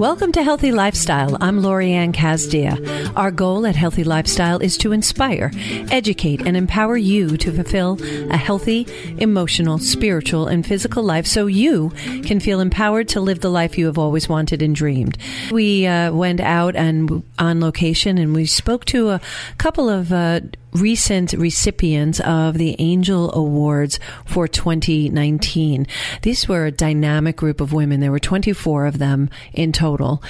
Welcome to Healthy Lifestyle. I'm Lorianne Casdia. Our goal at Healthy Lifestyle is to inspire, educate, and empower you to fulfill a healthy, emotional, spiritual, and physical life so you can feel empowered to live the life you have always wanted and dreamed. We went out and on location and we spoke to a couple of recent recipients of the Angel Awards for 2019. These were a dynamic group of women. There were 24 of them in total.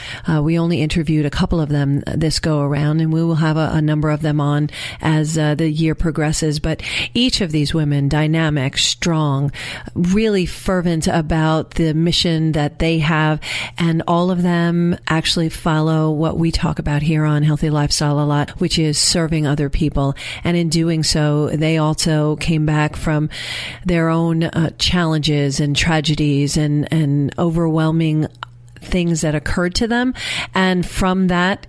We only interviewed a couple of them this go around, and we will have a number of them on as the year progresses. But each of these women, dynamic, strong, really fervent about the mission that they have, and all of them actually follow what we talk about here on Healthy Lifestyle a lot, which is serving other people. And in doing so, they also came back from their own challenges and tragedies and overwhelming things that occurred to them. And from that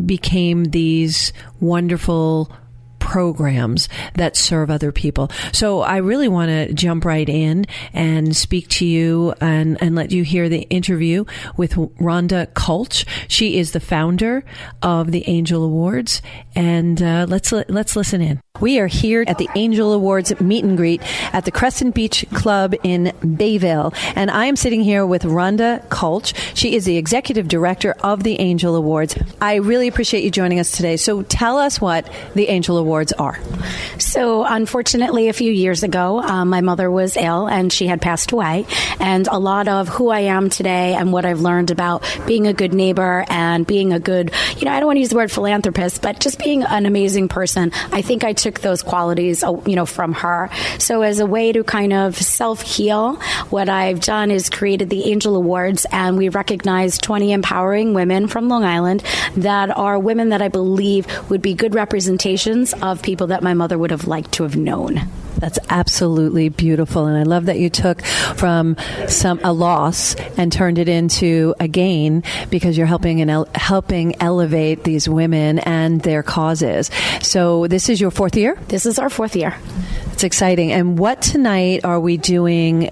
became these wonderful programs that serve other people. So I really want to jump right in and speak to you and let you hear the interview with Rhonda Kulch. She is the founder of the Angel Awards, and let's listen in. We are here at the Angel Awards meet and greet at the Crescent Beach Club in Bayville, and I am sitting here with Rhonda Kulch. She is the executive director of the Angel Awards. I really appreciate you joining us today. So tell us what the Angel Awards are. So unfortunately, a few years ago, my mother was ill and she had passed away. And a lot of who I am today and what I've learned about being a good neighbor and being a good, I don't want to use the word philanthropist, but just being an amazing person, I think I took those qualities, from her. So as a way to kind of self-heal, what I've done is created the Angel Awards, and we recognize 20 empowering women from Long Island that are women that I believe would be good representations of people that my mother would have liked to have known. That's absolutely beautiful. And I love that you took from a loss and turned it into a gain, because you're helping elevate these women and their causes. So this is your fourth year? This is our fourth year. It's exciting. And what tonight are we doing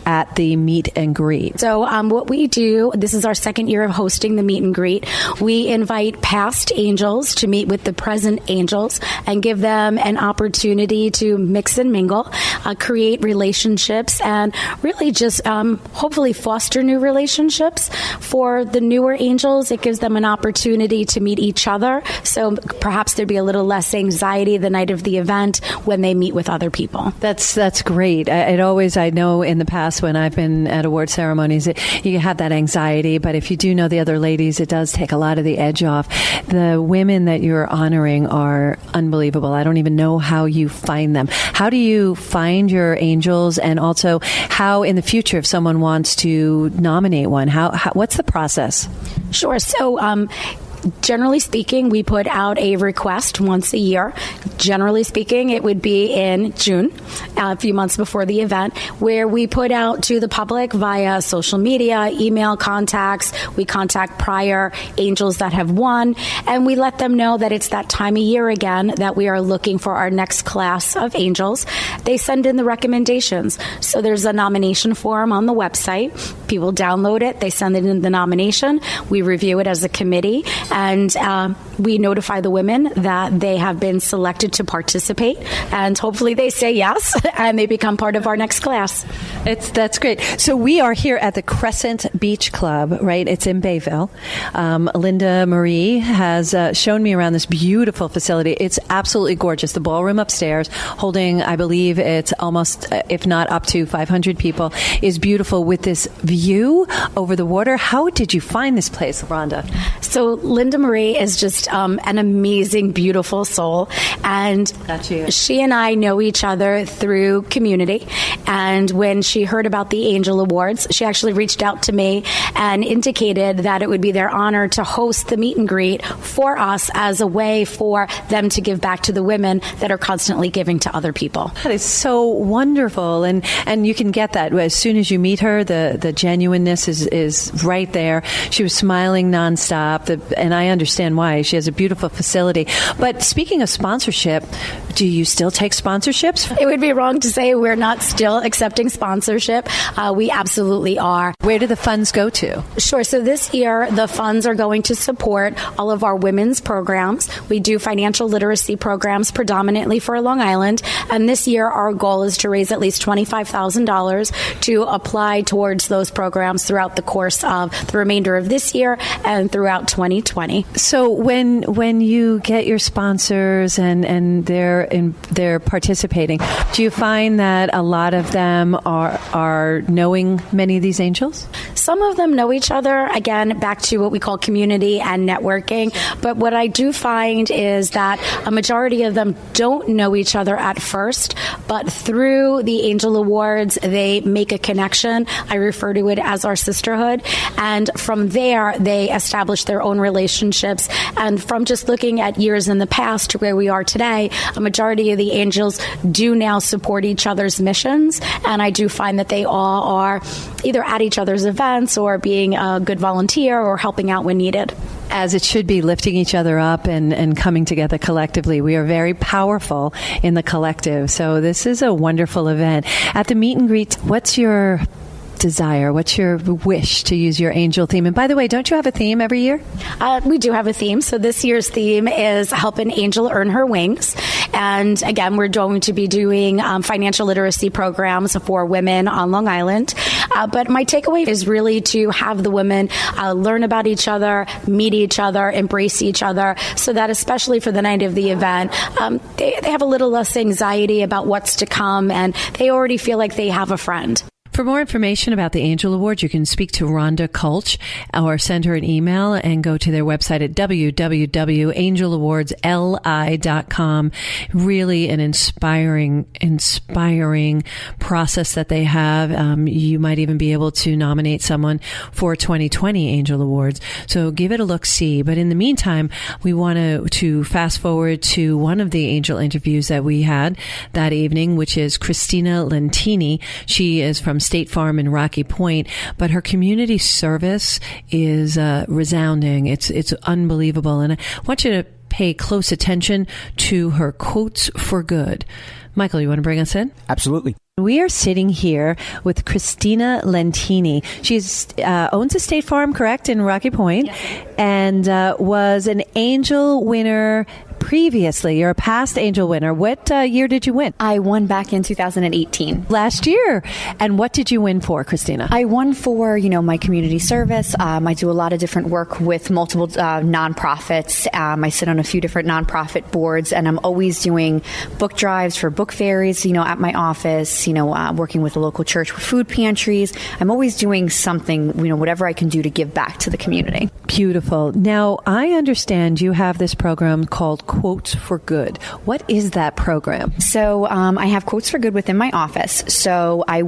at the meet and greet? So what we do, this is our second year of hosting the meet and greet. We invite past angels to meet with the present angels and give them an opportunity to mix and mingle, create relationships, and really just hopefully foster new relationships. For the newer angels, it gives them an opportunity to meet each other. So perhaps there'd be a little less anxiety the night of the event when they meet with other people. That's great. I know in the past when I've been at award ceremonies, you have that anxiety, but if you do know the other ladies, it does take a lot of the edge off. The women that you're honoring are unbelievable. I don't even know how you find them. How do you find your angels, and also how in the future, if someone wants to nominate one, what's the process? Sure. So, generally speaking, we put out a request once a year. Generally speaking, it would be in June, a few months before the event, where we put out to the public via social media, email contacts. We contact prior angels that have won, and we let them know that it's that time of year again that we are looking for our next class of angels. They send in the recommendations. So there's a nomination form on the website. People download it. They send in the nomination. We review it as a committee. And we notify the women that they have been selected to participate, and hopefully they say yes and they become part of our next class. That's great. So we are here at the Crescent Beach Club, right? It's in Bayville. Linda Marie has shown me around this beautiful facility. It's absolutely gorgeous. The ballroom upstairs, holding, I believe it's almost, if not up to 500 people, is beautiful with this view over the water. How did you find this place, Rhonda? So Linda Marie is just an amazing, beautiful soul. And she and I know each other through community. And when she heard about the Angel Awards, she actually reached out to me and indicated that it would be their honor to host the meet and greet for us as a way for them to give back to the women that are constantly giving to other people. That is so wonderful. And you can get that as soon as you meet her, the genuineness is right there. She was smiling nonstop, and I understand why. She has a beautiful facility. But speaking of sponsorship, do you still take sponsorships? It would be wrong to say we're not still accepting sponsorship. We absolutely are. Where do the funds go to? Sure. So this year, the funds are going to support all of our women's programs. We do financial literacy programs predominantly for Long Island. And this year, our goal is to raise at least $25,000 to apply towards those programs throughout the course of the remainder of this year and throughout 2020. So when you get your sponsors and they're participating, do you find that a lot of them are knowing many of these angels? Some of them know each other, again, back to what we call community and networking. But what I do find is that a majority of them don't know each other at first, but through the Angel Awards, they make a connection. I refer to it as our sisterhood. And from there, they establish their own relationships. And from just looking at years in the past to where we are today, a majority of the angels do now support each other's missions. And I do find that they all are either at each other's events or being a good volunteer or helping out when needed. As it should be, lifting each other up and coming together collectively. We are very powerful in the collective. So this is a wonderful event. At the meet and greet, what's your desire? What's your wish to use your angel theme? And by the way, don't you have a theme every year? We do have a theme. So this year's theme is Help an Angel Earn Her Wings. And again, we're going to be doing financial literacy programs for women on Long Island. But my takeaway is really to have the women learn about each other, meet each other, embrace each other, so that especially for the night of the event, they have a little less anxiety about what's to come, and they already feel like they have a friend. For more information about the Angel Awards, you can speak to Rhonda Kulch or send her an email and go to their website at www.angelawardsli.com. Really an inspiring process that they have. You might even be able to nominate someone for 2020 Angel Awards. So give it a look-see. But in the meantime, we want to fast forward to one of the angel interviews that we had that evening, which is Christina Lentini. She is from State Farm in Rocky Point, but her community service is resounding. It's unbelievable. And I want you to pay close attention to her quotes for good. Michael, you want to bring us in? Absolutely. We are sitting here with Christina Lentini. She owns a State Farm, correct, in Rocky Point, yes, and was an angel winner previously. You're a past angel winner. What year did you win? I won back in 2018. Last year. And what did you win for, Christina? I won for, my community service. I do a lot of different work with multiple nonprofits. I sit on a few different nonprofit boards, and I'm always doing book drives for book fairies, at my office, working with a local church with food pantries. I'm always doing something, whatever I can do to give back to the community. Beautiful. Now, I understand you have this program called Quotes for Good. What is that program? So I have Quotes for Good within my office. So I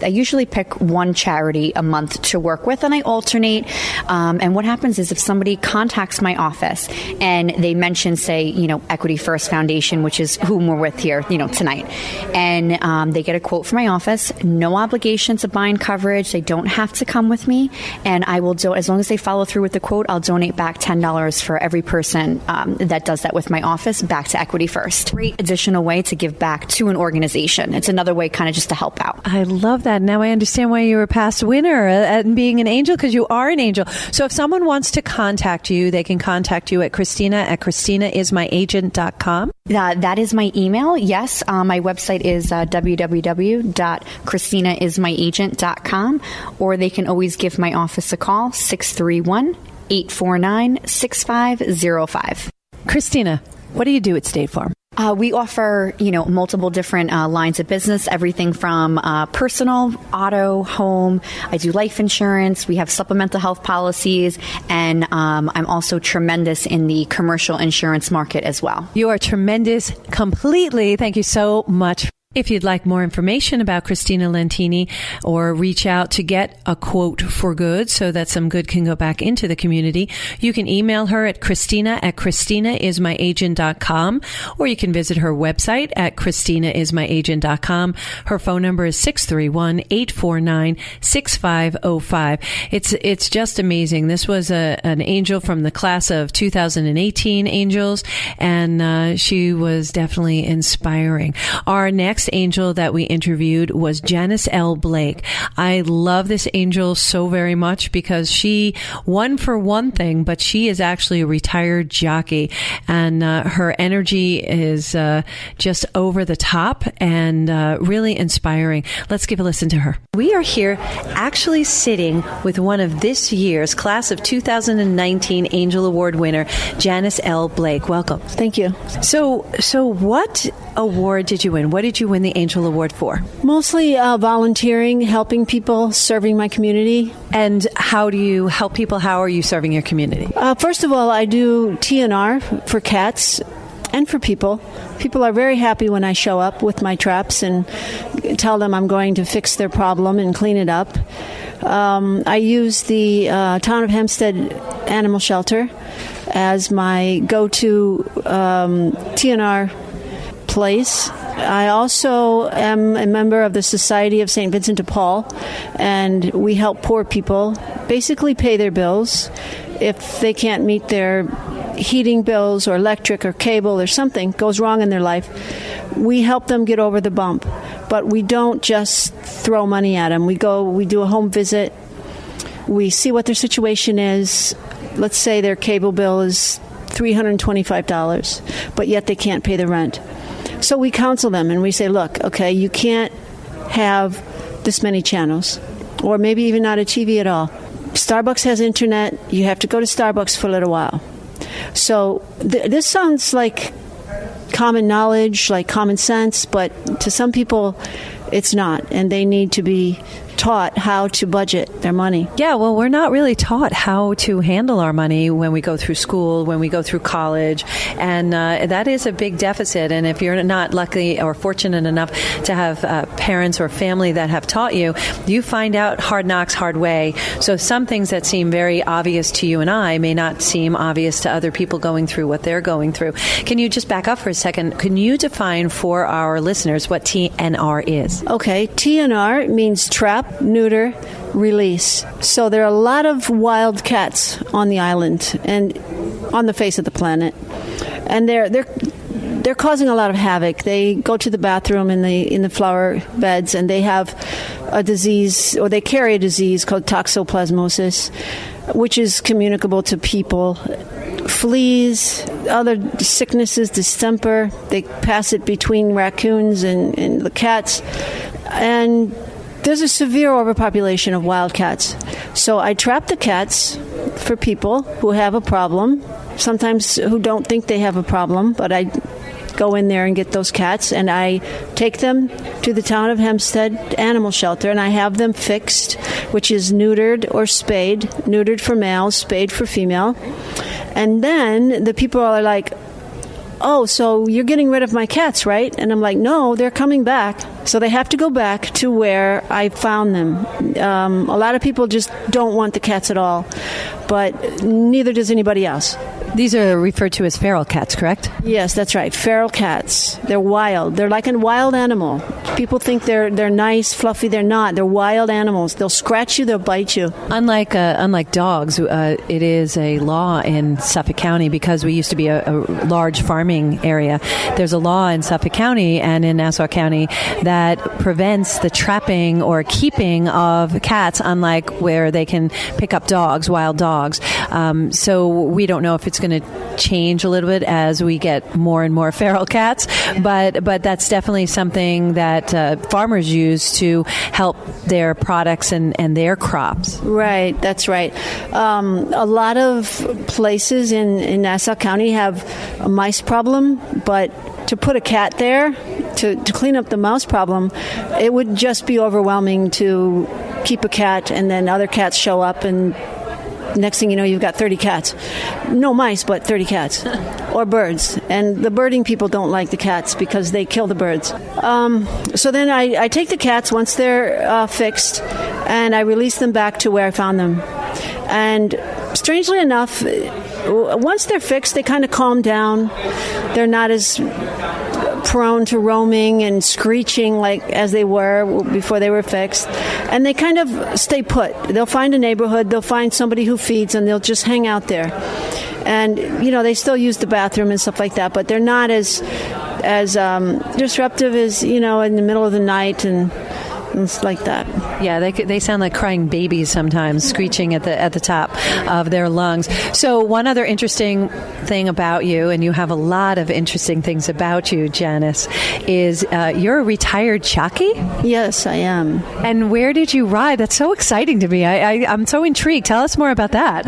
usually pick one charity a month to work with, and I alternate. And what happens is if somebody contacts my office and they mention, say, Equity First Foundation, which is whom we're with here, tonight, and they get a quote from my office, no obligation to bind coverage. They don't have to come with me. And I will as long as they follow through with the quote, I'll donate back $10 for every person that does that with my office back to Equity First. Great additional way to give back to an organization. It's another way kind of just to help out. I love that. Now I understand why you were a past winner at being an angel, because you are an angel. So if someone wants to contact you, they can contact you at Christina at ChristinaIsMyAgent.com. That is my email. Yes. My website is www.ChristinaIsMyAgent.com, or they can always give my office a call, 631-849-6505. Christina, what do you do at State Farm? We offer, multiple different lines of business, everything from personal, auto, home. I do life insurance. We have supplemental health policies. And I'm also tremendous in the commercial insurance market as well. You are tremendous completely. Thank you so much If you'd like more information about Christina Lentini or reach out to get a quote for good so that some good can go back into the community, you can email her at Christina@ChristinaIsMyAgent.com, or you can visit her website at ChristinaIsMyAgent.com. Her phone number is 631-849-6505. It's just amazing. This was an angel from the class of 2018 angels, and she was definitely inspiring. Our next angel that we interviewed was Janice L. Blake. I love this angel so very much because she won for one thing, but she is actually a retired jockey, and her energy is just over the top and really inspiring. Let's give a listen to her. We are here actually sitting with one of this year's class of 2019 Angel Award winner, Janice L. Blake. Welcome. Thank you. So what award did you win? What did you win the Angel Award for? Mostly volunteering, helping people, serving my community. And how do you help people? How are you serving your community? First of all, I do TNR for cats and for people. People are very happy when I show up with my traps and tell them I'm going to fix their problem and clean it up. I use the Town of Hempstead Animal Shelter as my go-to TNR place. I also am a member of the Society of St. Vincent de Paul, and we help poor people basically pay their bills. If they can't meet their heating bills or electric or cable or something goes wrong in their life, we help them get over the bump. But we don't just throw money at them. We do a home visit. We see what their situation is. Let's say their cable bill is $325, but yet they can't pay the rent. So we counsel them and we say, look, okay, you can't have this many channels, or maybe even not a TV at all. Starbucks has internet. You have to go to Starbucks for a little while. So this sounds like common knowledge, like common sense, but to some people it's not, and they need to be taught how to budget their money. Yeah, well, we're not really taught how to handle our money when we go through school, when we go through college, and that is a big deficit. And if you're not lucky or fortunate enough to have parents or family that have taught you, you find out hard knocks, hard way. So some things that seem very obvious to you and I may not seem obvious to other people going through what they're going through. Can you just back up for a second? Can you define for our listeners what TNR is? Okay, TNR means trap, neuter, release. So there are a lot of wild cats on the island and on the face of the planet, and they're causing a lot of havoc. They go to the bathroom in the flower beds, and they have a disease, or they carry a disease called toxoplasmosis, which is communicable to people. Fleas, other sicknesses, distemper, they pass it between raccoons and the cats. And there's a severe overpopulation of wild cats. So I trap the cats for people who have a problem, sometimes who don't think they have a problem, but I go in there and get those cats, and I take them to the Town of Hempstead Animal Shelter, and I have them fixed, which is neutered or spayed, neutered for male, spayed for female. And then the people are like, oh, so you're getting rid of my cats, right? And I'm like, no, they're coming back. So they have to go back to where I found them. A lot of people just don't want the cats at all, but neither does anybody else. These are referred to as feral cats, correct? Yes, that's right. Feral cats. They're wild. They're like a wild animal. People think they're nice, fluffy. They're not. They're wild animals. They'll scratch you. They'll bite you. Unlike dogs, it is a law in Suffolk County, because we used to be a large farming area. There's a law in Suffolk County and in Nassau County that prevents the trapping or keeping of cats, unlike where they can pick up dogs, wild dogs. So we don't know if it's going to change a little bit as we get more and more feral cats, but that's definitely something that farmers use to help their products and their crops. Right, that's right. A lot of places in Nassau County have a mice problem, but to put a cat there to clean up the mouse problem, it would just be overwhelming to keep a cat, and then other cats show up and next thing you know, you've got 30 cats. No mice, but 30 cats. Or birds. And the birding people don't like the cats because they kill the birds. So then I take the cats once they're fixed, and I release them back to where I found them. And strangely enough, once they're fixed, they kind of calm down. They're not as prone to roaming and screeching like as they were before they were fixed. And they kind of stay put. They'll find a neighborhood, they'll find somebody who feeds, and they'll just hang out there. And, they still use the bathroom and stuff like that, but they're not as disruptive as, in the middle of the night and it's like that. Yeah, they sound like crying babies sometimes, screeching at the top of their lungs. So one other interesting thing about you, and you have a lot of interesting things about you, Janice, is you're a retired jockey? Yes, I am. And where did you ride? That's so exciting to me. I'm so intrigued. Tell us more about that.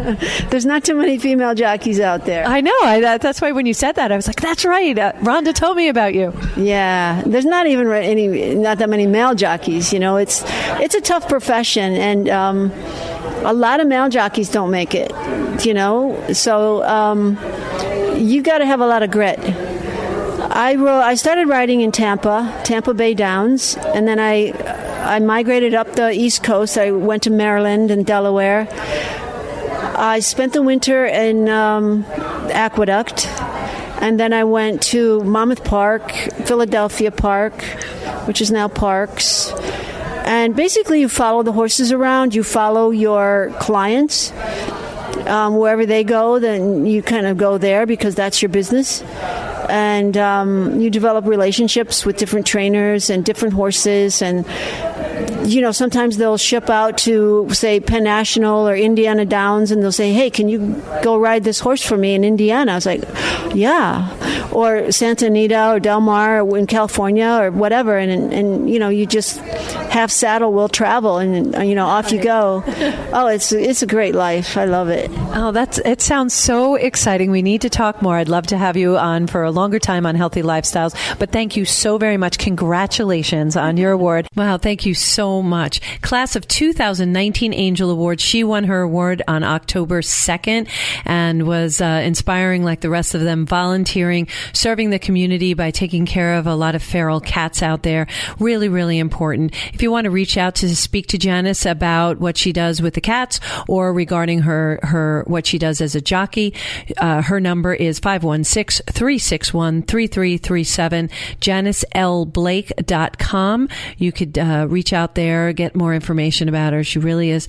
There's not too many female jockeys out there. I know. That's why when you said that, I was like, that's right. Rhonda told me about you. Yeah, there's not that many male jockeys. It's a tough profession, and a lot of male jockeys don't make it. So you got to have a lot of grit. I started riding in Tampa Bay Downs, and then I migrated up the East Coast. I went to Maryland and Delaware. I spent the winter in Aqueduct, and then I went to Monmouth Park, Philadelphia Park, which is now Parks. And basically you follow the horses around, you follow your clients. Wherever they go, then you kind of go there because that's your business. And you develop relationships with different trainers and different horses. And, sometimes they'll ship out to, say, Penn National or Indiana Downs, and they'll say, hey, can you go ride this horse for me in Indiana? I was like, yeah. Or Santa Anita or Del Mar or in California or whatever. And you just half saddle will travel, and off you go. Oh, it's a great life. I love it. Oh, it sounds so exciting. We need to talk more. I'd love to have you on for a longer time on healthy lifestyles. But thank you so very much. Congratulations on your award. Wow, thank you so much. Class of 2019 Angel Award. She won her award on October 2nd and was inspiring like the rest of them, volunteering, serving the community by taking care of a lot of feral cats out there. Really, really important. If you want to reach out to speak to Janice about what she does with the cats or regarding her what she does as a jockey, her number is 516-361-3337, JaniceLBlake.com. You could reach out there, get more information about her. She really has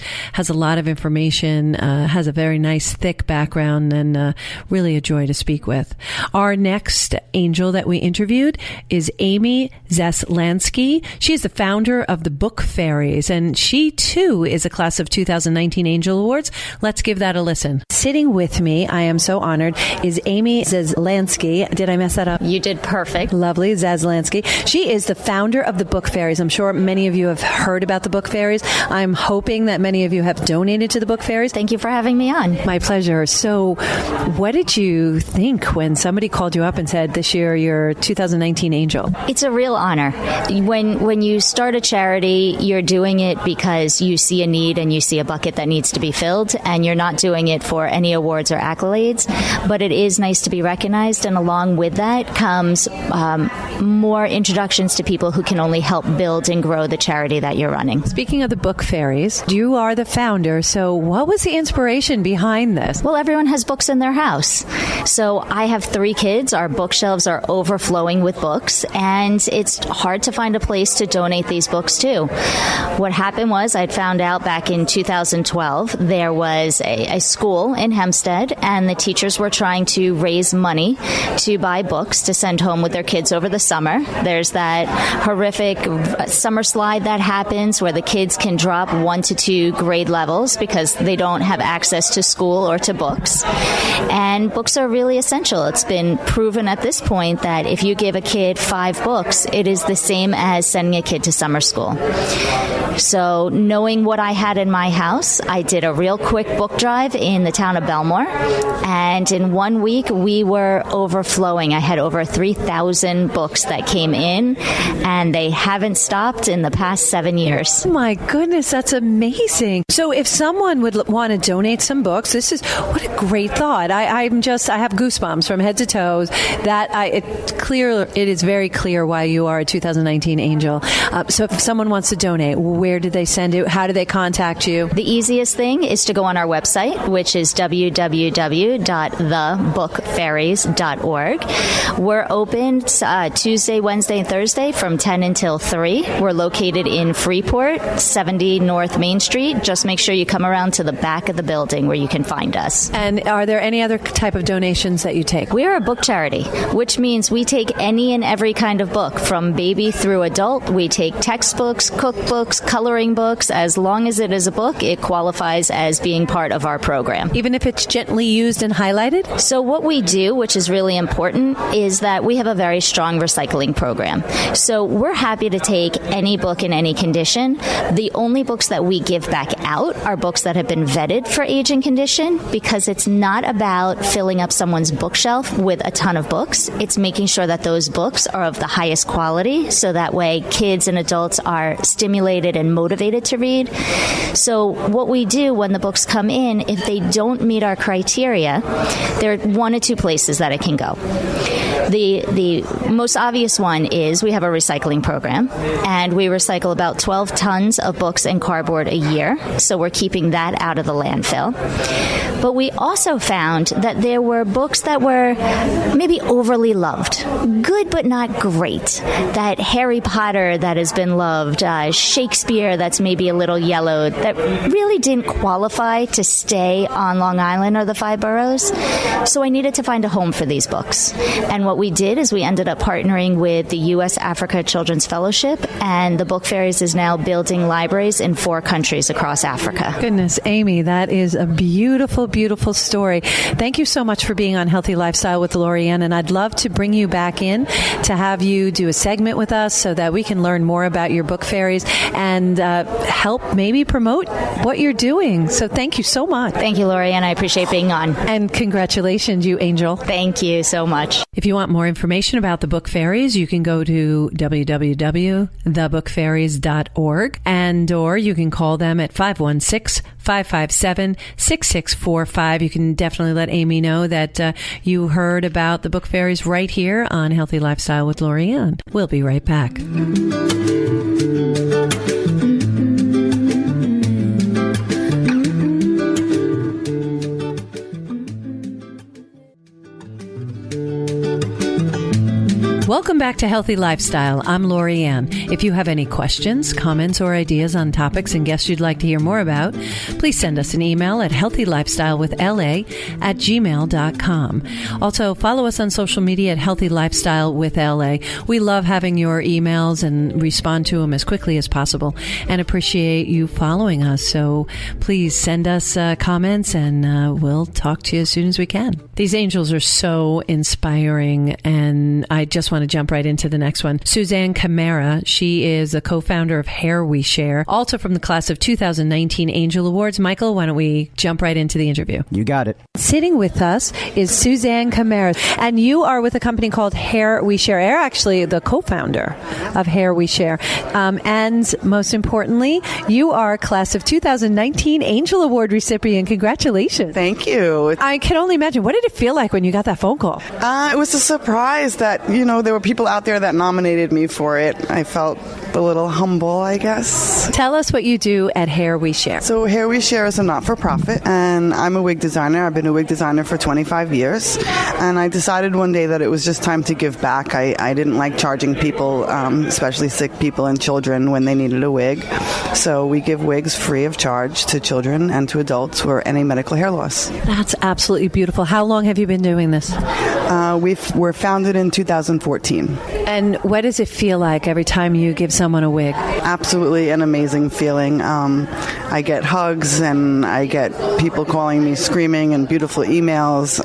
a lot of information, has a very nice, thick background, and really a joy to speak with. Our next angel that we interviewed is Amy Zaslansky. She is the founder of the Book Fairies, and she too is a class of 2019 Angel Awards. Let's give that a listen. Sitting with me, I am so honored, is Amy Zaslansky. Did I mess that up? You did perfect. Lovely, Zaslansky. She is the founder of the Book Fairies. I'm sure many of you have heard about the Book Fairies. I'm hoping that many of you have donated to the Book Fairies. Thank you for having me on. My pleasure. So what did you think when somebody called you up and said, this year you're 2019 Angel? It's a real honor. When you start a charity, you're doing it because you see a need and you see a bucket that needs to be filled, and you're not doing it for any awards or accolades, but it is nice to be recognized, and along with that comes more introductions to people who can only help build and grow the charity that you're running. Speaking of the Book Fairies, you are the founder, so what was the inspiration behind this? Well, everyone has books in their house. So I have 3 kids. Our bookshelves are overflowing with books, and it's hard to find a place to donate these books to. What happened was I'd found out back in 2012 there was a school in Hempstead, and the teachers were trying to raise money to buy books to send home with their kids over the summer. There's that horrific summer slide that happens where the kids can drop 1 to 2 grade levels because they don't have access to school or to books. And books are really essential. It's been proven at this point that if you give a kid 5 books, it is the same as sending a kid to summer school. So knowing what I had in my house, I did a real quick book drive in the town of Belmore, and in 1 week we were overflowing. I had over 3,000 books books that came in, and they haven't stopped in the past 7 years. Oh my goodness, that's amazing. So if someone would want to donate some books, what a great thought. I have goosebumps from head to toes. It is very clear why you are a 2019 Angel. So if someone wants to donate, where do they send it? How do they contact you? The easiest thing is to go on our website, which is www.thebookfairies.org. We're open Tuesday, Wednesday, and Thursday from 10 until 3. We're located in Freeport, 70 North Main Street. Just make sure you come around to the back of the building where you can find us. And are there any other type of donations that you take? We are a book charity, which means we take any and every kind of book, from baby through adult. We take textbooks, cookbooks, coloring books. As long as it is a book, it qualifies as being part of our program. Even if it's gently used and highlighted? So what we do, which is really important, is that we have a very strong recycling program. So we're happy to take any book in any condition. The only books that we give back out are books that have been vetted for age and condition, because it's not about filling up someone's bookshelf with a ton of books. It's making sure that those books are of the highest quality, so that way kids and adults are stimulated and motivated to read. So what we do when the books come in, if they don't meet our criteria, there are one or two places that it can go. The most obvious one is we have a recycling program, and we recycle about 12 tons of books and cardboard a year, so we're keeping that out of the landfill. But we also found that there were books that were maybe overly loved, good but not great. That Harry Potter that has been loved, Shakespeare that's maybe a little yellowed, that really didn't qualify to stay on Long Island or the 5 boroughs. So I needed to find a home for these books. And what we did is we ended up partnering with the U.S. Africa Children's Fellowship, and the Book Fairies is now building libraries in 4 countries across Africa. Goodness, Amy, that is a beautiful, beautiful story. Thank you so much for being on Healthy Lifestyle with Lorianne, and I'd love to bring you back in to have you do a segment with us so that we can learn more about your Book Fairies and help maybe promote what you're doing. So thank you so much. Thank you, Lorianne. I appreciate being on. And congratulations, you angel. Thank you so much. If you want more information about the Book Fairies, you can go to www.thebookfairies.org, or you can call them at 516-557-6645. You can definitely let Amy know that you heard about the Book Fairies right here on Healthy Lifestyle with Lorianne. We'll be right back. Welcome back to Healthy Lifestyle. I'm Lorianne. If you have any questions, comments, or ideas on topics and guests you'd like to hear more about, please send us an email at healthylifestylewithla@gmail.com. Also, follow us on social media at Healthy Lifestyle with LA. We love having your emails and respond to them as quickly as possible, and appreciate you following us. So please send us comments, and we'll talk to you as soon as we can. These angels are so inspiring, and I just want to jump right into the next one. Suzanne Camara, she is a co-founder of Hair We Share, also from the class of 2019 Angel Awards. Michael, why don't we jump right into the interview? You got it. Sitting with us is Suzanne Camara, and you are with a company called Hair We Share. You're actually the co-founder of Hair We Share. And most importantly, you are a class of 2019 Angel Award recipient. Congratulations. Thank you. I can only imagine. What did it feel like when you got that phone call? It was a surprise that, there were people out there that nominated me for it. I felt a little humble, I guess. Tell us what you do at Hair We Share. So Hair We Share is a not-for-profit, and I'm a wig designer. I've been a wig designer for 25 years, and I decided one day that it was just time to give back. I didn't like charging people, especially sick people and children, when they needed a wig. So we give wigs free of charge to children and to adults for any medical hair loss. That's absolutely beautiful. How long have you been doing this? We're founded in 2014. And what does it feel like every time you give someone a wig? Absolutely an amazing feeling. I get hugs, and I get people calling me screaming, and beautiful emails.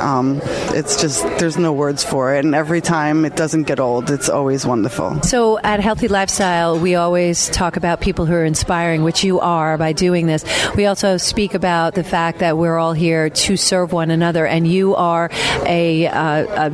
It's just, there's no words for it. And every time, it doesn't get old. It's always wonderful. So at Healthy Lifestyle, we always talk about people who are inspiring, which you are by doing this. We also speak about the fact that we're all here to serve one another, and you are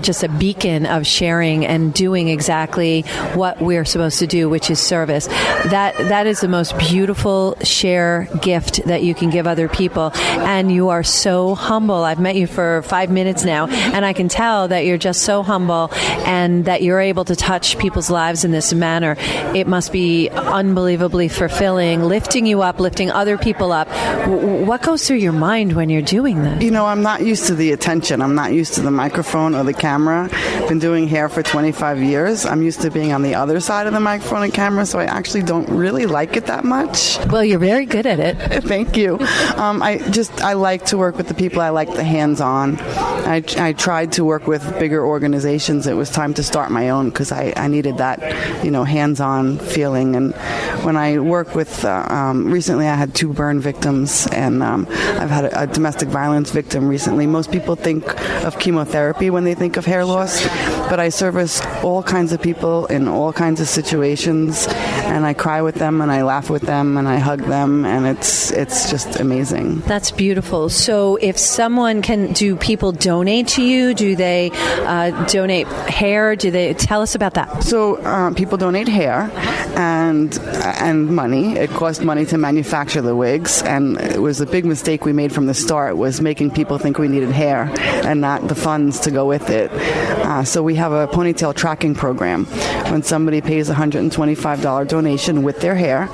just a beacon of sharing and doing exactly what we're supposed to do, which is service. That is the most beautiful share gift that you can give other people. And you are so humble. I've met you for 5 minutes now, and I can tell that you're just so humble and that you're able to touch people's lives in this manner. It must be unbelievably fulfilling, lifting you up, lifting other people up. What goes through your mind when you're doing this? You know, I'm not used to the attention. I'm not used to the microphone or the camera. Been doing hair for 25 years. I'm used to being on the other side of the microphone and camera, so I actually don't really like it that much. Well, you're very good at it. Thank you. I like to work with the people. I like the hands-on. I tried to work with bigger organizations. It was time to start my own because I needed that, hands-on feeling. And when I work with, recently I had 2 burn victims, and I've had a domestic violence victim recently. Most people think of chemotherapy when they think of hair loss, but I service all kinds of people in all kinds of situations, and I cry with them, and I laugh with them, and I hug them, and it's just amazing. That's beautiful. So if someone do people donate to you? Do they donate hair? Do they tell us about that? So people donate hair and money. It cost money to manufacture the wigs, and it was a big mistake we made from the start, was making people think we needed hair and not the funds to go with it. So we have a ponytail tracking program. When somebody pays a $125 donation with their hair,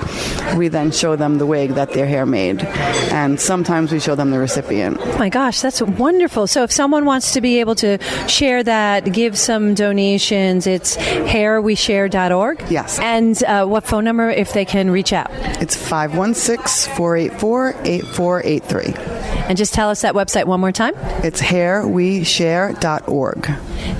we then show them the wig that their hair made, and sometimes we show them the recipient. Oh my gosh, that's wonderful. So if someone wants to be able to share that, give some donations, it's hairweshare.org? Yes. And what phone number if they can reach out? It's 516-484-8483. And just tell us that website one more time. It's hairweshare.org.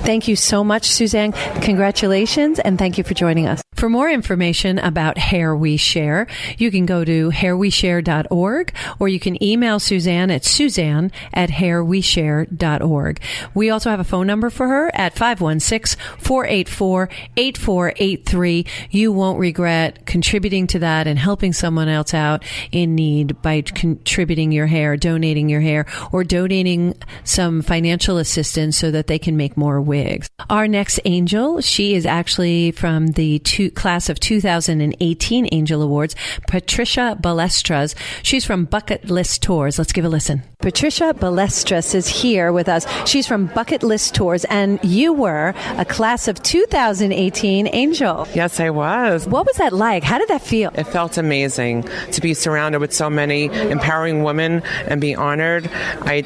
Thank you so much, Suzanne. Congratulations, and thank you for joining us. For more information about Hair We Share, you can go to hairweshare.org, or you can email Suzanne at suzanne@hairweshare.org. We also have a phone number for her at 516-484-8483. You won't regret contributing to that and helping someone else out in need by contributing your hair, donating your hair, or donating some financial assistance so that they can make more wigs. Our next angel, she is actually from the class of 2018 Angel Awards, Patricia Balestras. She's from Bucket List Tours. Let's give a listen. Patricia Balestras is here with us. She's from Bucket List Tours, and you were a class of 2018 Angel. Yes, I was. What was that like? How did that feel? It felt amazing to be surrounded with so many empowering women and be honored. I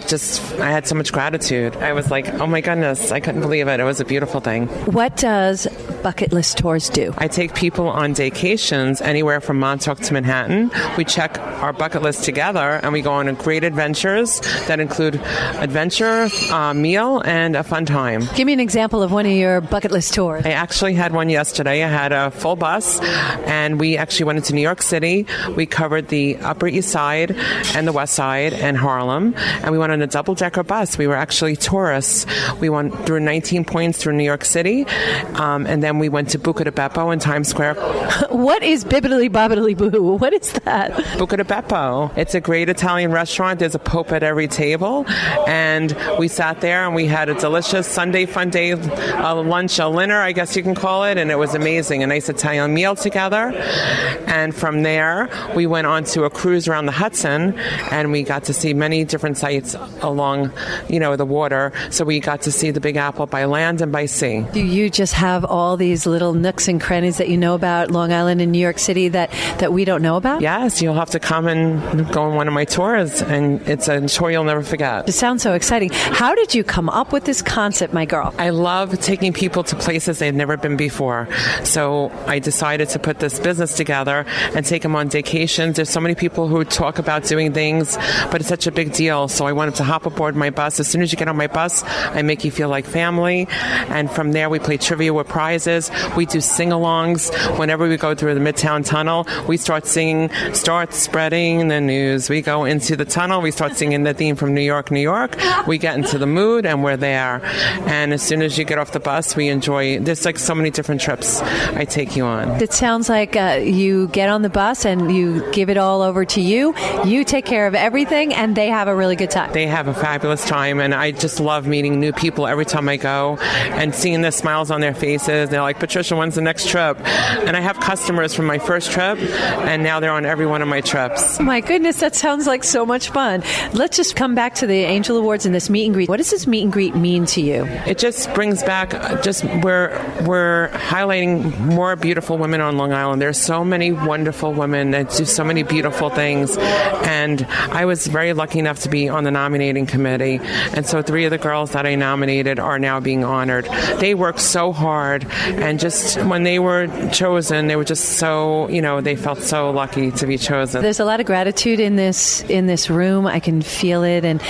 had so much gratitude. I was like, oh my goodness, I couldn't believe it. It was a beautiful thing. What does Bucket List Tours do? I take people on vacations anywhere from Montauk to Manhattan. We check our bucket list together, and we go on great adventures that include adventure, meal, and a fun time. Give me an example of one of your bucket list tours. I actually had one yesterday. I had a full bus, and we actually went into New York City. We covered the Upper East Side and the West Side and Harlem, and we went on a double-decker bus. We were actually tourists. We went through 19 points through New York City, and then we went to Buca di Beppo in Times Square. What is Bibbidi Bobbidi Boo? What is that? Buca di Beppo. It's a great Italian restaurant. There's a pope at every table, and we sat there and we had a delicious Sunday fun day lunch, a dinner, I guess you can call it, and it was amazing. A nice Italian meal together, and from there we went on to a cruise around the Hudson, and we got to see many different sites along, the water. So we got to see the Big Apple by land and by sea. Do you just have all these little nooks and crannies that you know about Long Island and New York City that we don't know about? Yes, you'll have to come and go on one of my tours, and it's a tour you'll never forget. It sounds so exciting. How did you come up with this concept, my girl? I love taking people to places they've never been before. So I decided to put this business together and take them on vacations. There's so many people who talk about doing things, but it's such a big deal. So I wanted to hop aboard my bus. As soon as you get on my bus, I make you feel like family. And from there, we play trivia with prizes. classes. We do sing-alongs. Whenever we go through the Midtown Tunnel, we start singing, start spreading the news. We go into the tunnel, we start singing the theme from New York, New York. We get into the mood, and we're there. And as soon as you get off the bus, we enjoy. There's like so many different trips I take you on. It sounds like you get on the bus and you give it all over to you. You take care of everything, and they have a really good time. They have a fabulous time, and I just love meeting new people every time I go and seeing the smiles on their faces. They're like, Patricia, when's the next trip? And I have customers from my first trip, and now they're on every one of my trips. My goodness, that sounds like so much fun. Let's just come back to the Angel Awards and this meet and greet. What does this meet and greet mean to you? It just brings back, we're highlighting more beautiful women on Long Island. There's so many wonderful women that do so many beautiful things, and I was very lucky enough to be on the nominating committee, and so 3 of the girls that I nominated are now being honored. They worked so hard, and just when they were chosen, they were just so, they felt so lucky to be chosen. There's a lot of gratitude in this room. I can feel it, and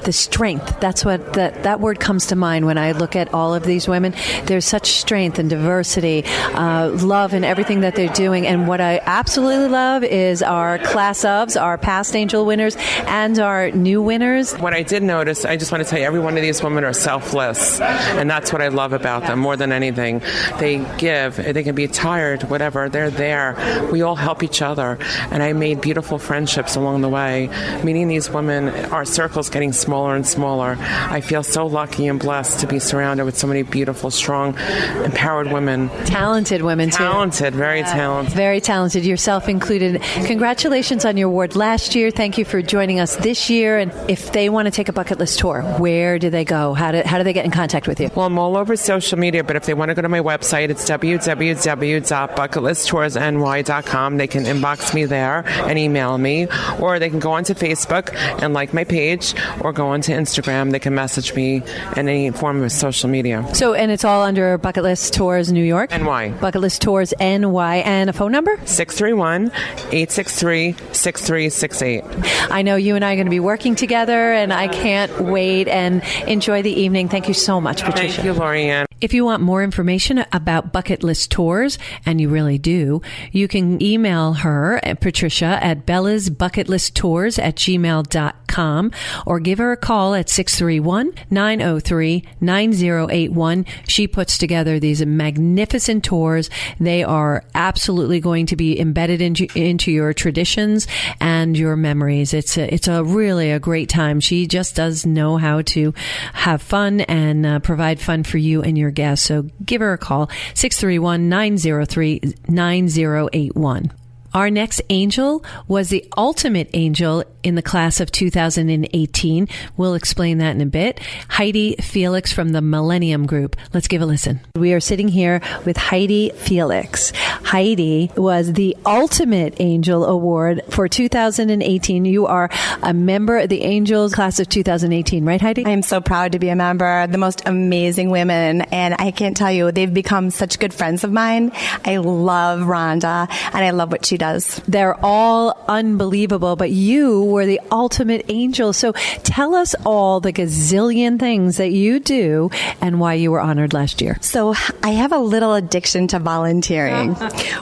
the strength. That's what that word comes to mind when I look at all of these women. There's such strength and diversity, love in everything that they're doing. And what I absolutely love is our class ofs, our past Angel winners, and our new winners. What I did notice, I just want to tell you, every one of these women are selfless, and that's what I love about them more than anything. They give. They can be tired, whatever. They're there. We all help each other, and I made beautiful friendships along the way. Meeting these women, our circle's getting smaller and smaller. I feel so lucky and blessed to be surrounded with so many beautiful, strong, empowered women. Talented women, too. Talented, very talented. Very talented, yourself included. Congratulations on your award last year. Thank you for joining us this year. And if they want to take a bucket list tour, where do they go? How do they get in contact with you? Well, I'm all over social media, but if they want to go to my website, it's www.bucketlistoursny.com. They can inbox me there and email me, or they can go onto Facebook and like my page, or go onto Instagram. They can message me in any form of social media. So, and it's all under Bucket List Tours New York? NY. Bucket List Tours NY. And a phone number? 631-863-6368. I know you and I are going to be working together, and I can't wait, and enjoy the evening. Thank you so much, Patricia. Thank you, Lorianne. If you want more information about Bucket List Tours, and you really do, you can email her, Patricia, at bellasbucketlisttours@gmail.com, or give her a call at 631-903-9081. She puts together these magnificent tours. They are absolutely going to be embedded into your traditions and your memories. It's really a great time. She just does know how to have fun and provide fun for you and your guests. So give her a call, 631-903-9081. Our next angel was the ultimate angel in the class of 2018. We'll explain that in a bit. Heidi Felix from the Millennium Group. Let's give a listen. We are sitting here with Heidi Felix. Heidi was the Ultimate Angel Award for 2018. You are a member of the Angels class of 2018, right, Heidi? I am so proud to be a member. The most amazing women, and I can't tell you, they've become such good friends of mine. I love Rhonda, and I love what she does. They're all unbelievable, but you were the ultimate angel. So tell us all the gazillion things that you do and why you were honored last year. So I have a little addiction to volunteering,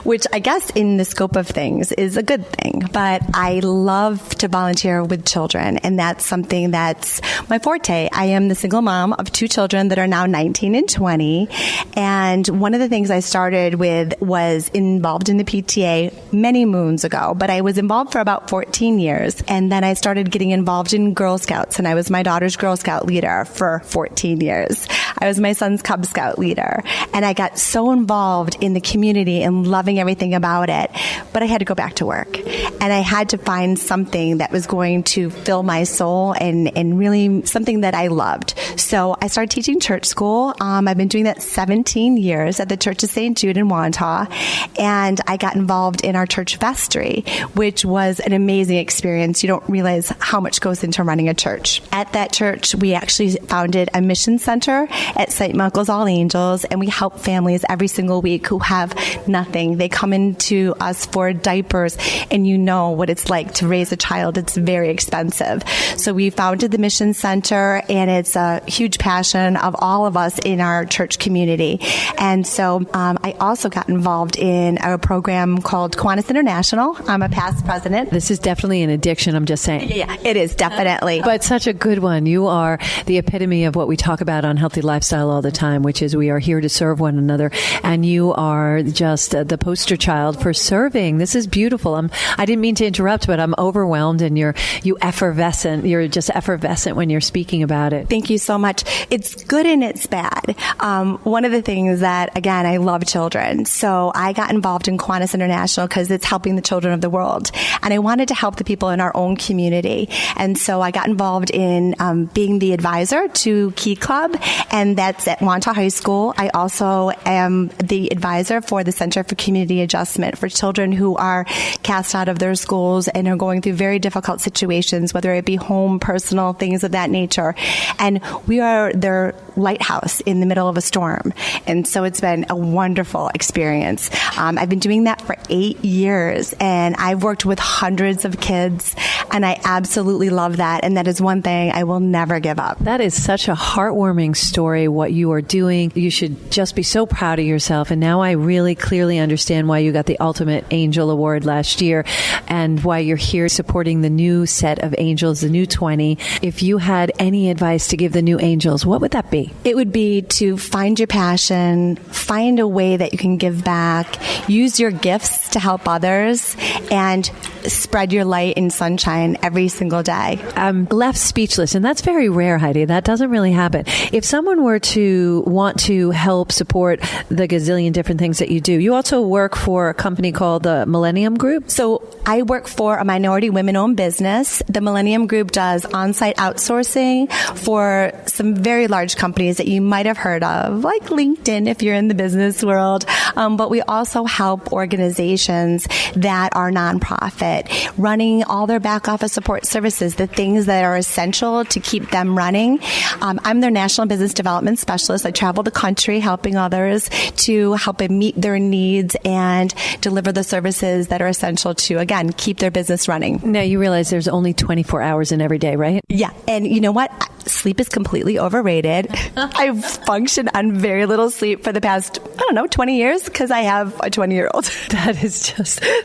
which I guess in the scope of things is a good thing, but I love to volunteer with children, and that's something that's my forte. I am the single mom of 2 children that are now 19 and 20, and one of the things I started with was involved in the PTA many moons ago, but I was involved for about 14 years. And then I started getting involved in Girl Scouts, and I was my daughter's Girl Scout leader for 14 years. I was my son's Cub Scout leader. And I got so involved in the community and loving everything about it. But I had to go back to work. And I had to find something that was going to fill my soul and really something that I loved. So I started teaching church school. I've been doing that 17 years at the Church of St. Jude in Wantagh. And I got involved in our church vestry, which was an amazing experience. You don't realize how much goes into running a church. At that church, we actually founded a mission center, at St. Michael's All Angels, and we help families every single week who have nothing. They come into us for diapers, and you know what it's like to raise a child. It's very expensive. So we founded the Mission Center, and it's a huge passion of all of us in our church community. And so I also got involved in a program called Kiwanis International. I'm a past president. This is definitely an addiction, I'm just saying. Yeah, it is, definitely. But such a good one. You are the epitome of what we talk about on Healthy Lifestyle all the time, which is we are here to serve one another. And you are just the poster child for serving. This is beautiful. I didn't mean to interrupt, but I'm overwhelmed, and you're effervescent. You're just effervescent when you're speaking about it. Thank you so much. It's good and it's bad. One of the things that, again, I love children. So I got involved in Kiwanis International because it's helping the children of the world. And I wanted to help the people in our own community. And so I got involved in being the advisor to Key Club, and that's at Wanta High School. I also am the advisor for the Center for Community Adjustment for children who are cast out of their schools and are going through very difficult situations, whether it be home, personal, things of that nature. And we are their lighthouse in the middle of a storm. And so it's been a wonderful experience. I've been doing that for 8 years, and I've worked with hundreds of kids, and I absolutely love that. And that is one thing I will never give up. That is such a heartwarming story, what you are doing. You should just be so proud of yourself. And now I really clearly understand why you got the Ultimate Angel Award last year and why you're here supporting the new set of angels, the new 20. If you had any advice to give the new angels, what would that be? It would be to find your passion, find a way that you can give back, use your gifts to help others, and spread your light and sunshine every single day. I'm left speechless, and that's very rare, Heidi. That doesn't really happen. If someone were to want to help support the gazillion different things that you do, you also work for a company called the Millennium Group. So I work for a minority women-owned business. The Millennium Group does on-site outsourcing for some very large companies that you might have heard of, like LinkedIn if you're in the business world. But we also help organizations that are nonprofit, running all their back office support services, the things that are essential to keep them running. I'm their National Business Development Specialist. I travel the country helping others to help them meet their needs and deliver the services that are essential to, again, keep their business running. Now, you realize there's only 24 hours in every day, right? Yeah. And you know what? Sleep is completely overrated. I've functioned on very little sleep for the past, 20 years because I have a 20-year-old.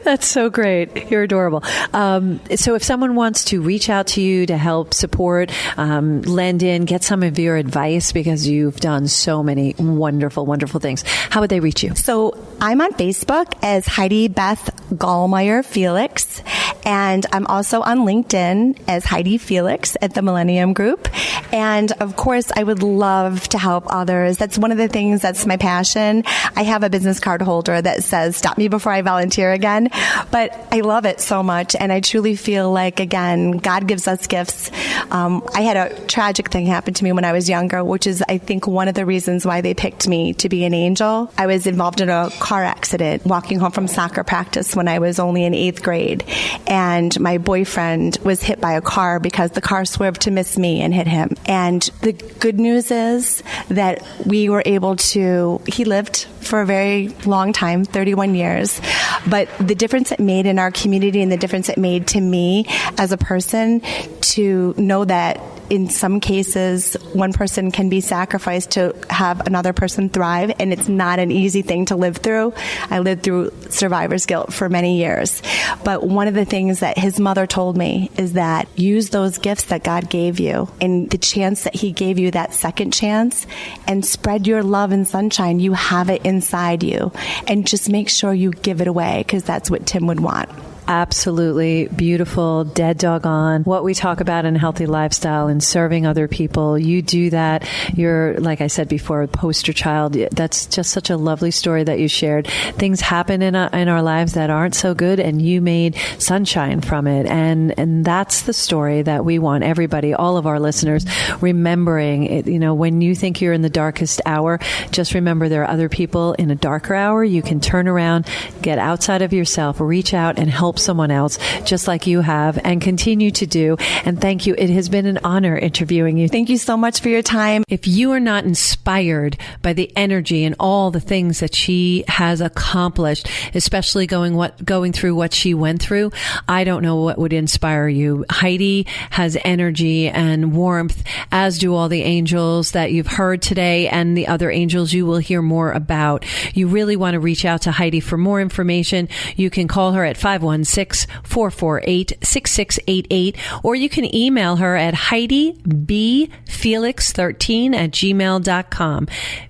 That's so great. You're adorable. So if someone wants to reach out to you to help support, lend in, get some of your advice, because you've done so many wonderful, wonderful things, how would they reach you? So I'm on Facebook as Heidi Beth Gallmeyer Felix, and I'm also on LinkedIn as Heidi Felix at the Millennium Group. And of course, I would love to help others. That's one of the things that's my passion. I have a business card holder that says, "Stop me before I volunteer again." But I love it so much. And I truly feel like, again, God gives us gifts. I had a tragic thing happen to me when I was younger, which is, I think, one of the reasons why they picked me to be an angel. I was involved in a car accident walking home from soccer practice when I was only in 8th grade. And my boyfriend was hit by a car because the car swerved to miss me and hit him. And the good news is that we were able to, he lived for a very long time, 31 years. But the difference it made in our community and the difference it made to me as a person to know that in some cases, one person can be sacrificed to have another person thrive, and it's not an easy thing to live through. I lived through survivor's guilt for many years. But one of the things that his mother told me is that use those gifts that God gave you and the chance that he gave you, that second chance, and spread your love and sunshine. You have it inside you. And just make sure you give it away, because that's what Tim would want. Absolutely beautiful, dead doggone. What we talk about in Healthy Lifestyle and serving other people, you do that. You're, like I said before, a poster child. That's just such a lovely story that you shared. Things happen in our lives that aren't so good, and you made sunshine from it. And that's the story that we want everybody, all of our listeners, remembering it. When you think you're in the darkest hour, just remember there are other people in a darker hour. You can turn around, get outside of yourself, reach out and help someone else, just like you have, and continue to do. And thank you. It has been an honor interviewing you. Thank you so much for your time. If you are not inspired by the energy and all the things that she has accomplished, especially going through what she went through, I don't know what would inspire you. Heidi has energy and warmth, as do all the angels that you've heard today and the other angels you will hear more about. You really want to reach out to Heidi for more information. You can call her at 516-448-6688, or you can email her at HeidiBFelix13@gmail.com.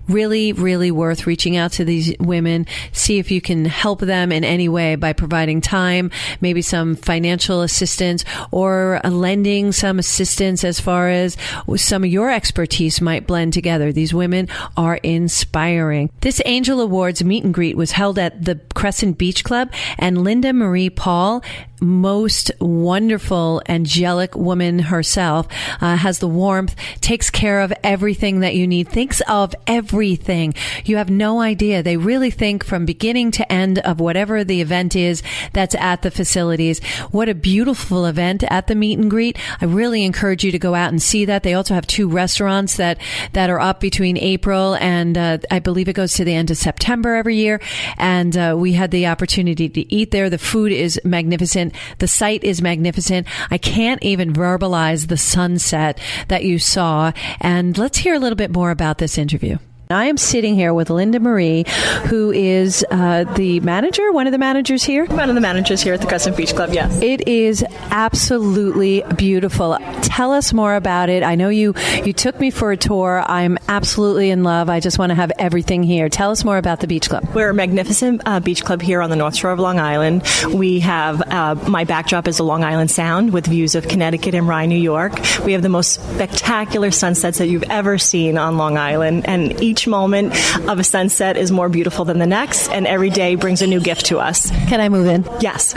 Really, really worth reaching out to these women. See if you can help them in any way by providing time, maybe some financial assistance, or lending some assistance as far as some of your expertise might blend together. These women are inspiring. This Angel Awards meet and greet was held at the Crescent Beach Club, and Linda Marie Paul, most wonderful, angelic woman herself, has the warmth, takes care of everything that you need, thinks of everything. You have no idea. They really think from beginning to end of whatever the event is that's at the facilities. What a beautiful event at the meet and greet. I really encourage you to go out and see that. They also have 2 restaurants that are up between April and I believe it goes to the end of September every year. And we had the opportunity to eat there. The food is magnificent. The site is magnificent. I can't even verbalize the sunset that you saw. And let's hear a little bit more about this interview. I am sitting here with Linda Marie, who is the manager, one of the managers here. One of the managers here at the Crescent Beach Club, yes. It is absolutely beautiful. Tell us more about it. I know you took me for a tour. I'm absolutely in love. I just want to have everything here. Tell us more about the beach club. We're a magnificent beach club here on the North Shore of Long Island. We have, my backdrop is the Long Island Sound with views of Connecticut and Rye, New York. We have the most spectacular sunsets that you've ever seen on Long Island, and each moment of a sunset is more beautiful than the next, and every day brings a new gift to us. Can I move in? Yes.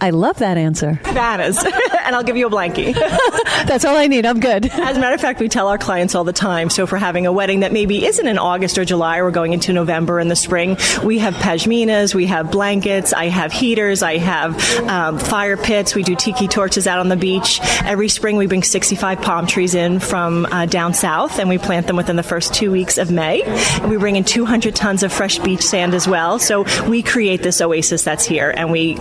I love that answer. Bananas. And I'll give you a blankie. That's all I need. I'm good. As a matter of fact, we tell our clients all the time, so if we're having a wedding that maybe isn't in August or July, we're going into November in the spring, we have pashminas, we have blankets, I have heaters, I have fire pits, we do tiki torches out on the beach. Every spring we bring 65 palm trees in from down south, and we plant them within the first 2 weeks of May. And we bring in 200 tons of fresh beach sand as well. So we create this oasis that's here, and we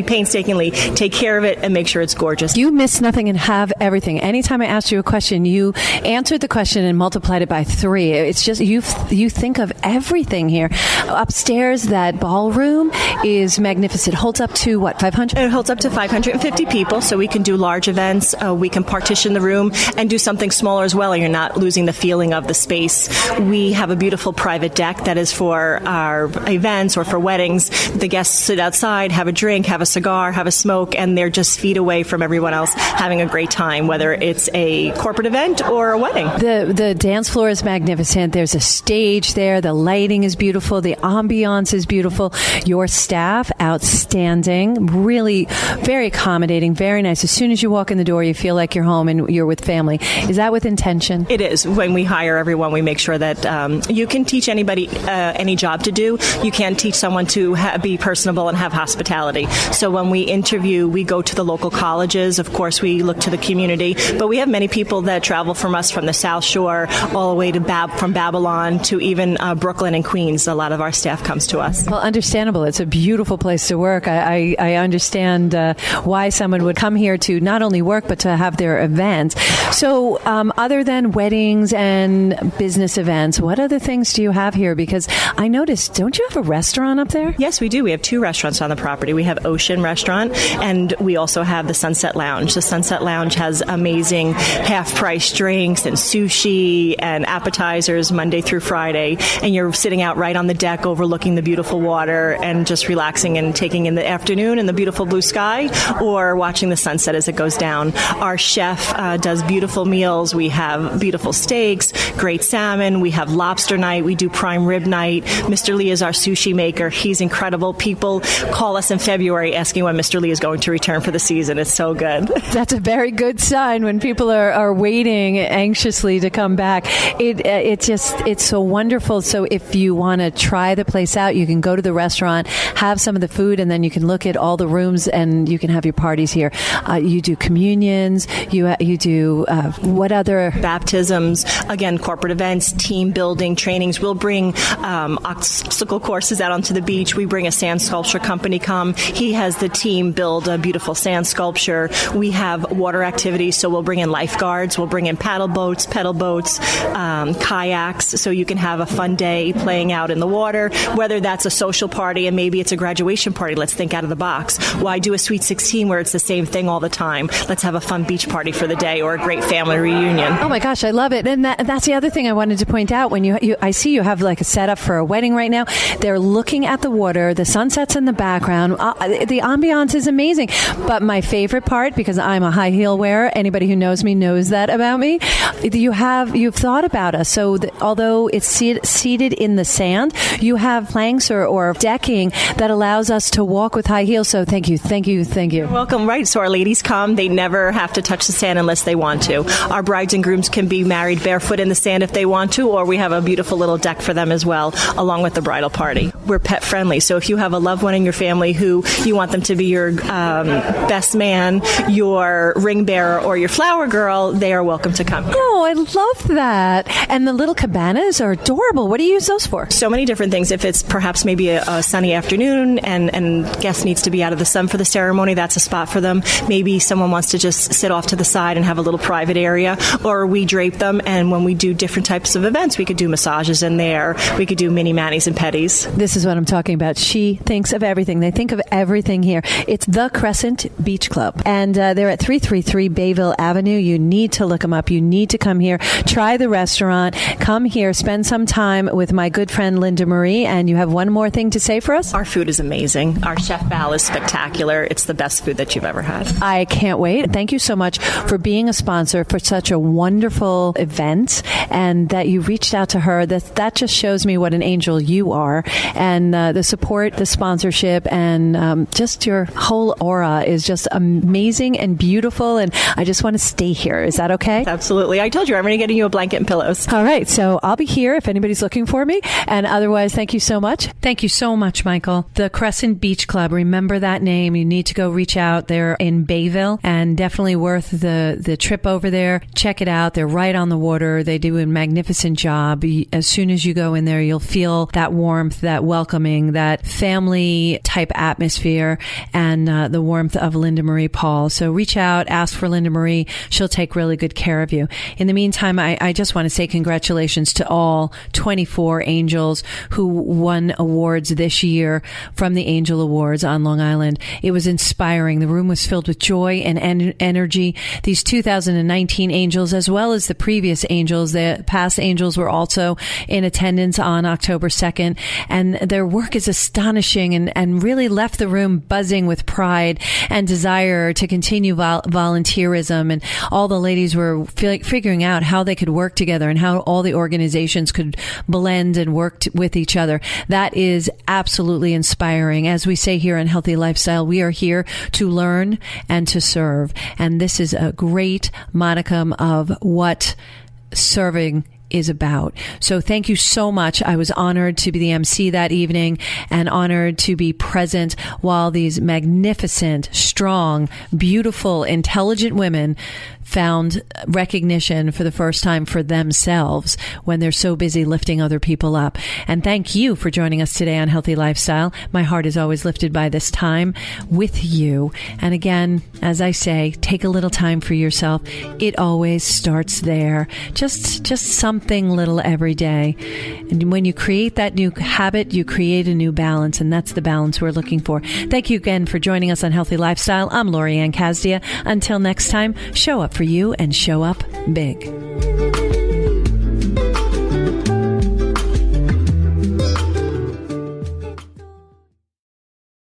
painstakingly take care of it and make sure it's gorgeous. You miss nothing and have everything. Anytime I asked you a question, you answered the question and multiplied it by 3. It's just you think of everything here. Upstairs, that ballroom is magnificent. Holds up to what, 500? It holds up to 550 people, so we can do large events. We can partition the room and do something smaller as well. You're not losing the feeling of the space. We have a beautiful private deck that is for our events or for weddings. The guests sit outside, have a drink, have a cigar, have a smoke, and they're just feet away from everyone else having a great time, whether it's a corporate event or a wedding. The dance floor is magnificent. There's a stage there. The lighting is beautiful. The ambiance is beautiful. Your staff, outstanding. Really very accommodating, very nice. As soon as you walk in the door, you feel like you're home and you're with family. Is that with intention? It is. When we hire everyone, we make sure that you can teach anybody any job to do. You can't teach someone to be personable and have hospitality. So when we interview, we go to the local colleges. Of course, we look to the community. But we have many people that travel from us from the South Shore all the way to from Babylon to even Brooklyn and Queens. A lot of our staff comes to us. Well, understandable. It's a beautiful place to work. I understand why someone would come here to not only work, but to have their events. So other than weddings and business events, what other things do you have here? Because I noticed, don't you have a restaurant up there? Yes, we do. We have 2 restaurants on the property. We have Ocean Restaurant, and we also have the Sunset Lounge. The Sunset Lounge has amazing half-price drinks and sushi and appetizers Monday through Friday, and you're sitting out right on the deck overlooking the beautiful water and just relaxing and taking in the afternoon and the beautiful blue sky, or watching the sunset as it goes down. Our chef does beautiful meals. We have beautiful steaks, great salmon. We have lobster night. We do prime rib night. Mr. Lee is our sushi maker. He's incredible. People call us in February asking when Mr. Lee is going to return for the season. It's so good. That's a very good sign when people are waiting anxiously to come back. It's so wonderful. So if you want to try the place out, you can go to the restaurant, have some of the food, and then you can look at all the rooms and you can have your parties here. You do communions. You do what other? Baptisms, again, corporate events, team building, trainings. We'll bring obstacle courses out onto the beach. We bring a sand sculpture company come. He has the team build a beautiful sand sculpture. We have water activities, so we'll bring in lifeguards. We'll bring in paddle boats, pedal boats, kayaks, so you can have a fun day playing out in the water, whether that's a social party and maybe it's a graduation party. Let's think out of the box. Why do a Sweet 16 where it's the same thing all the time? Let's have a fun beach party for the day or a great family reunion. Oh my gosh, I love it. And that's the other thing I wanted to point out. When I see you have like a setup for a wedding right now. They're looking at the water, the sunset's in the background. The ambiance is amazing. But my favorite part, because I'm a high heel wearer, anybody who knows me knows that about me, you've thought about us. So although it's seated in the sand, you have planks or decking that allows us to walk with high heels. So thank you. You're welcome. Right. So our ladies come. They never have to touch the sand unless they want to. Our brides and grooms can be married barefoot in the sand if they want to, or we have a beautiful little deck for them as well, along with the bridal party. We're pet friendly. So if you have a loved one in your family who you want them to be your best man, your ring bearer, or your flower girl, they are welcome to come here. Oh, I love that. And the little cabanas are adorable. What do you use those for? So many different things. If it's perhaps maybe a sunny afternoon and guest needs to be out of the sun for the ceremony, that's a spot for them. Maybe someone wants to just sit off to the side and have a little private area, or we drape them, and when we do different types of events, we could do massages in there. We could do mini manis and petties. This is what I'm talking about. She thinks of everything. They think of everything here. It's the Crescent Beach Club, and they're at 333 Bayville Avenue. You need to look them up. You need to come here. Try the restaurant. Come here. Spend some time with my good friend Linda Marie. And you have one more thing to say for us? Our food is amazing. Our Chef Val is spectacular. It's the best food that you've ever had. I can't wait. Thank you so much for being a sponsor for such a wonderful event, and that you reached out to her. That just shows me what an angel you are, and the support, the sponsorship, and just your whole aura is just amazing and beautiful, and I just want to stay here. Is that okay? Absolutely. I told you I'm going to get you a blanket and pillows. All right. So I'll be here if anybody's looking for me, and otherwise, thank you so much. Thank you so much, Michael. The Crescent Beach Club. Remember that name. You need to go reach out. They're in Bayville, and definitely worth the trip over there. Check it out. They're right on the water. They do a magnificent job. As soon as you go in there, you'll feel that warmth, that welcoming, that family type atmosphere, and the warmth of Linda Marie Paul. So reach out, ask for Linda Marie. She'll take really good care of you. In the meantime, I just want to say congratulations to all 24 angels who won awards this year from the Angel Awards on Long Island. It was inspiring. The room was filled with joy and energy. These 2019 angels, as well as the previous angels, the past angels, were also in attendance on October 2nd, and their work is astonishing and really left the room buzzing with pride and desire to continue volunteerism. And all the ladies were figuring out how they could work together and how all the organizations could blend and work with each other. That is absolutely inspiring. As we say here in Healthy Lifestyle, we are here to learn and to serve. And this is a great modicum of what serving is about. So thank you so much. I was honored to be the MC that evening and honored to be present while these magnificent, strong, beautiful, intelligent women found recognition for the first time for themselves when they're so busy lifting other people up. And thank you for joining us today on Healthy Lifestyle. My heart is always lifted by this time with you. And again, as I say, take a little time for yourself. It always starts there. Just something little every day. And when you create that new habit, you create a new balance, and that's the balance we're looking for. Thank you again for joining us on Healthy Lifestyle. I'm Lori Ann Casdia. Until next time, show up for you and show up big.